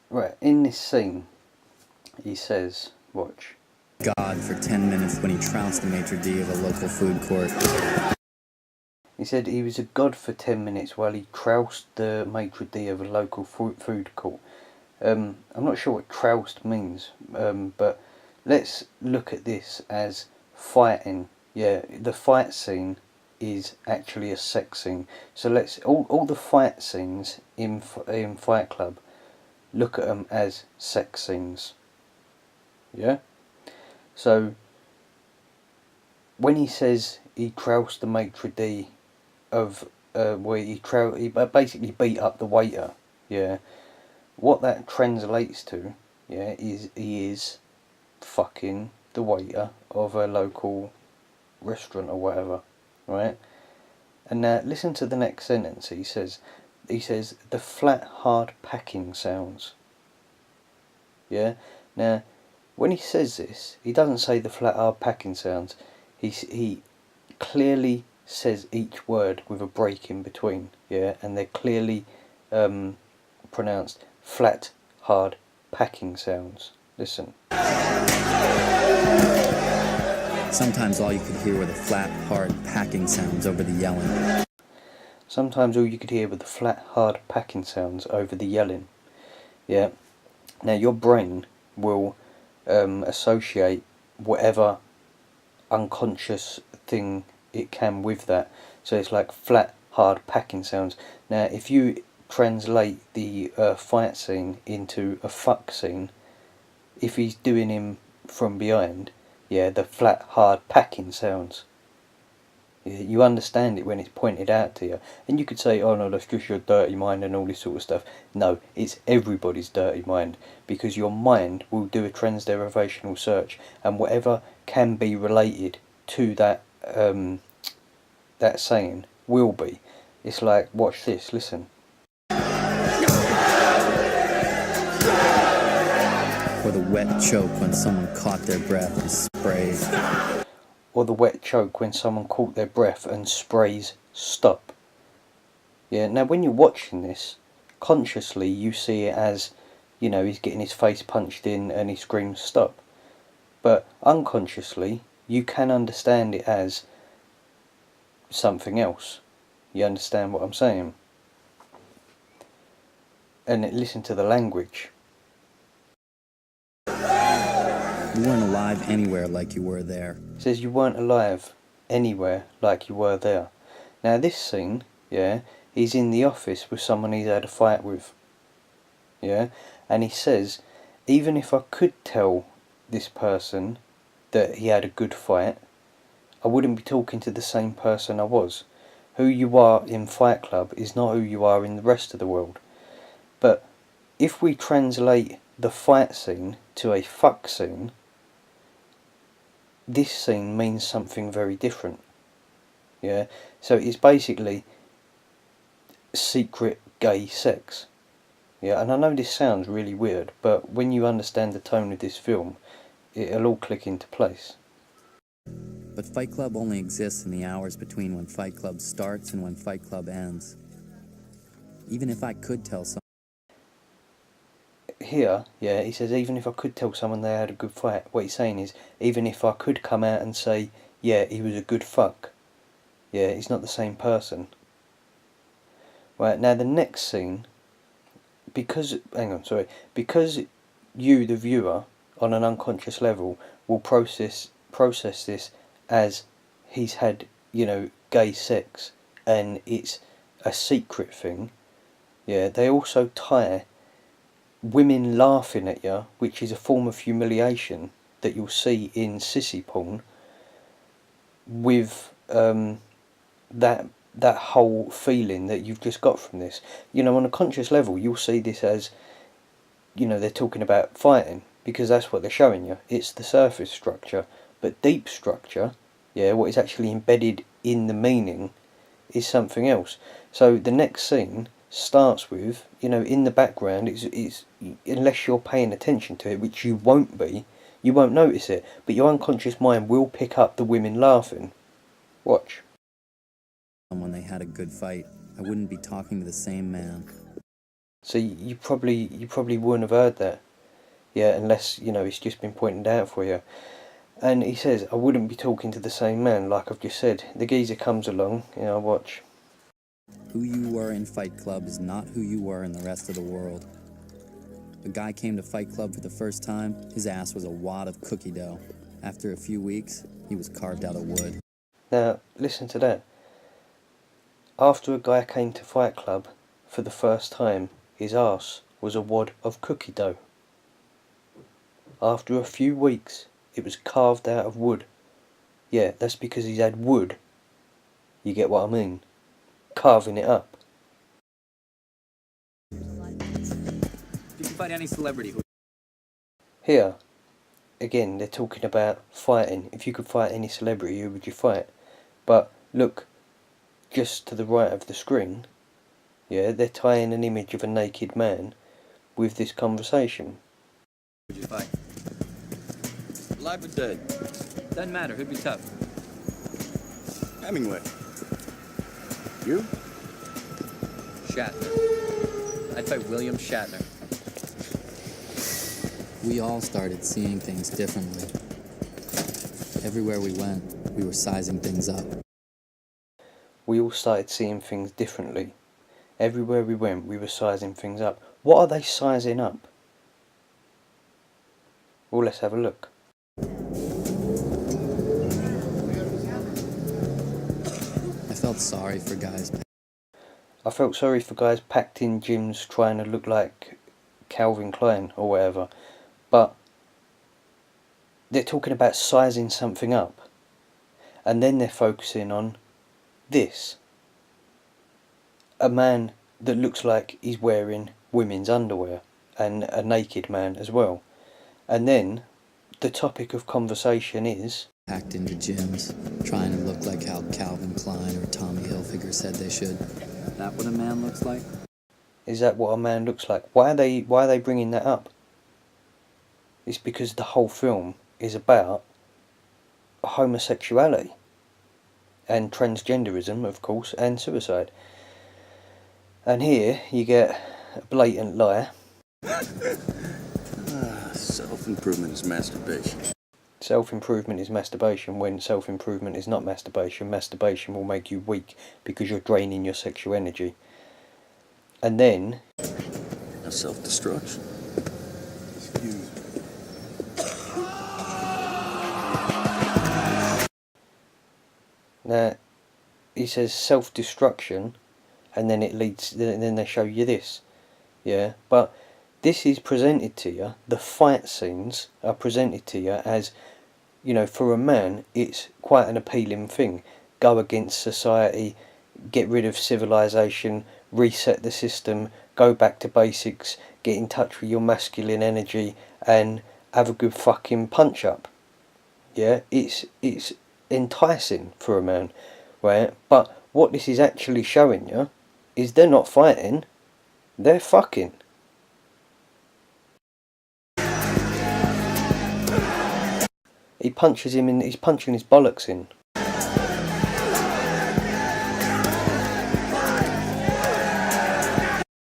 Right, in this scene, he says, watch. God for 10 minutes when he trounced the maitre d' of a local food court. He said he was a god for 10 minutes while he troused the maitre d' of a local food court. I'm not sure what troused means, but let's look at this as fighting. Yeah, the fight scene is actually a sex scene. So let's all the fight scenes in Fight Club, look at them as sex scenes. Yeah. So when he says he troused the maitre d' of where he basically beat up the waiter. Yeah. What that translates to, yeah, is he is fucking the waiter of a local restaurant or whatever, right? And now listen to the next sentence. He says the flat hard packing sounds. Yeah. Now, when he says this, he doesn't say the flat hard packing sounds. He clearly says each word with a break in between. Yeah, and they're clearly pronounced flat hard packing sounds. Listen. Sometimes all you could hear were the flat, hard packing sounds over the yelling. Sometimes all you could hear were the flat, hard packing sounds over the yelling. Yeah. Now your brain will associate whatever unconscious thing it can with that. So it's like flat, hard packing sounds. Now if you translate the fight scene into a fuck scene, if he's doing him from behind, yeah, the flat, hard packing sounds. You understand it when it's pointed out to you. And you could say, oh no, that's just your dirty mind and all this sort of stuff. No, it's everybody's dirty mind, because your mind will do a transderivational search, and whatever can be related to that that saying will be. It's like, watch this, listen. Or the wet choke when someone caught their breath and sprays. Or the wet choke when someone caught their breath and sprays stop. Yeah, now when you're watching this, consciously you see it as, you know, he's getting his face punched in and he screams stop. But unconsciously, you can understand it as something else. You understand what I'm saying? And listen to the language. You weren't alive anywhere like you were there. It says you weren't alive anywhere like you were there. Now this scene, yeah, he's in the office with someone he's had a fight with. Yeah, and he says, even if I could tell this person that he had a good fight, I wouldn't be talking to the same person I was. Who you are in Fight Club is not who you are in the rest of the world. But if we translate the fight scene to a fuck scene, this scene means something very different. Yeah, so it's basically secret gay sex. Yeah, and I know this sounds really weird, but when you understand the tone of this film, it'll all click into place. But Fight Club only exists in the hours between when Fight Club starts and when Fight Club ends. Even if I could tell someone... Here, yeah, he says, even if I could tell someone they had a good fight, what he's saying is, even if I could come out and say, yeah, he was a good fuck, yeah, he's not the same person. Right, now the next scene, because you, the viewer, on an unconscious level, will process this as he's had, you know, gay sex, and it's a secret thing, yeah, they also tie women laughing at you, which is a form of humiliation that you'll see in sissy porn, with that whole feeling that you've just got from this. You know, on a conscious level, you'll see this as, you know, they're talking about fighting, because that's what they're showing you. It's the surface structure. But deep structure, yeah, what is actually embedded in the meaning, is something else. So the next scene starts with, you know, in the background, it's unless you're paying attention to it, which you won't be, you won't notice it, but your unconscious mind will pick up the women laughing. Watch. When they had a good fight, I wouldn't be talking to the same man. So you probably wouldn't have heard that, yeah, unless it's just been pointed out for you. And he says, I wouldn't be talking to the same man, like I've just said. The geezer comes along, watch. Who you were in Fight Club is not who you were in the rest of the world. A guy came to Fight Club for the first time, his ass was a wad of cookie dough. After a few weeks, he was carved out of wood. Now, listen to that. After a guy came to Fight Club for the first time, his ass was a wad of cookie dough. After a few weeks, it was carved out of wood. Yeah, that's because he's had wood. You get what I mean? Carving it up. If you could fight any celebrity who... Here, again, they're talking about fighting. If you could fight any celebrity, who would you fight? But look, just to the right of the screen, yeah, they're tying an image of a naked man with this conversation. Who'd you fight? Alive or dead? Doesn't matter, who'd be tough? Hemingway. You? Shatner. I'd fight William Shatner. We all started seeing things differently. Everywhere we went, we were sizing things up. We all started seeing things differently. Everywhere we went, we were sizing things up. What are they sizing up? Well, let's have a look. I felt sorry for guys. I felt sorry for guys packed in gyms trying to look like Calvin Klein or whatever. But they're talking about sizing something up. And then they're focusing on this. A man that looks like he's wearing women's underwear. And a naked man as well. And then the topic of conversation is... Packed into gyms, trying to look like how Calvin Klein or Tommy Hilfiger said they should. That what a man looks like? Is that what a man looks like? Why are they bringing that up? It's because the whole film is about homosexuality. And transgenderism, of course, and suicide. And here you get a blatant lie. Self-improvement is masturbation. Self-improvement is masturbation when self-improvement is not masturbation. Masturbation will make you weak because you're draining your sexual energy. And then... Now self-destruction. Excuse me. Now, he says self-destruction, and then it leads... Then they show you this. Yeah, but... This is presented to you, the fight scenes are presented to you as, for a man, it's quite an appealing thing. Go against society, get rid of civilization, reset the system, go back to basics, get in touch with your masculine energy, and have a good fucking punch-up. Yeah, it's enticing for a man, right? But what this is actually showing you is they're not fighting, they're fucking. He punches him in. He's punching his bollocks in.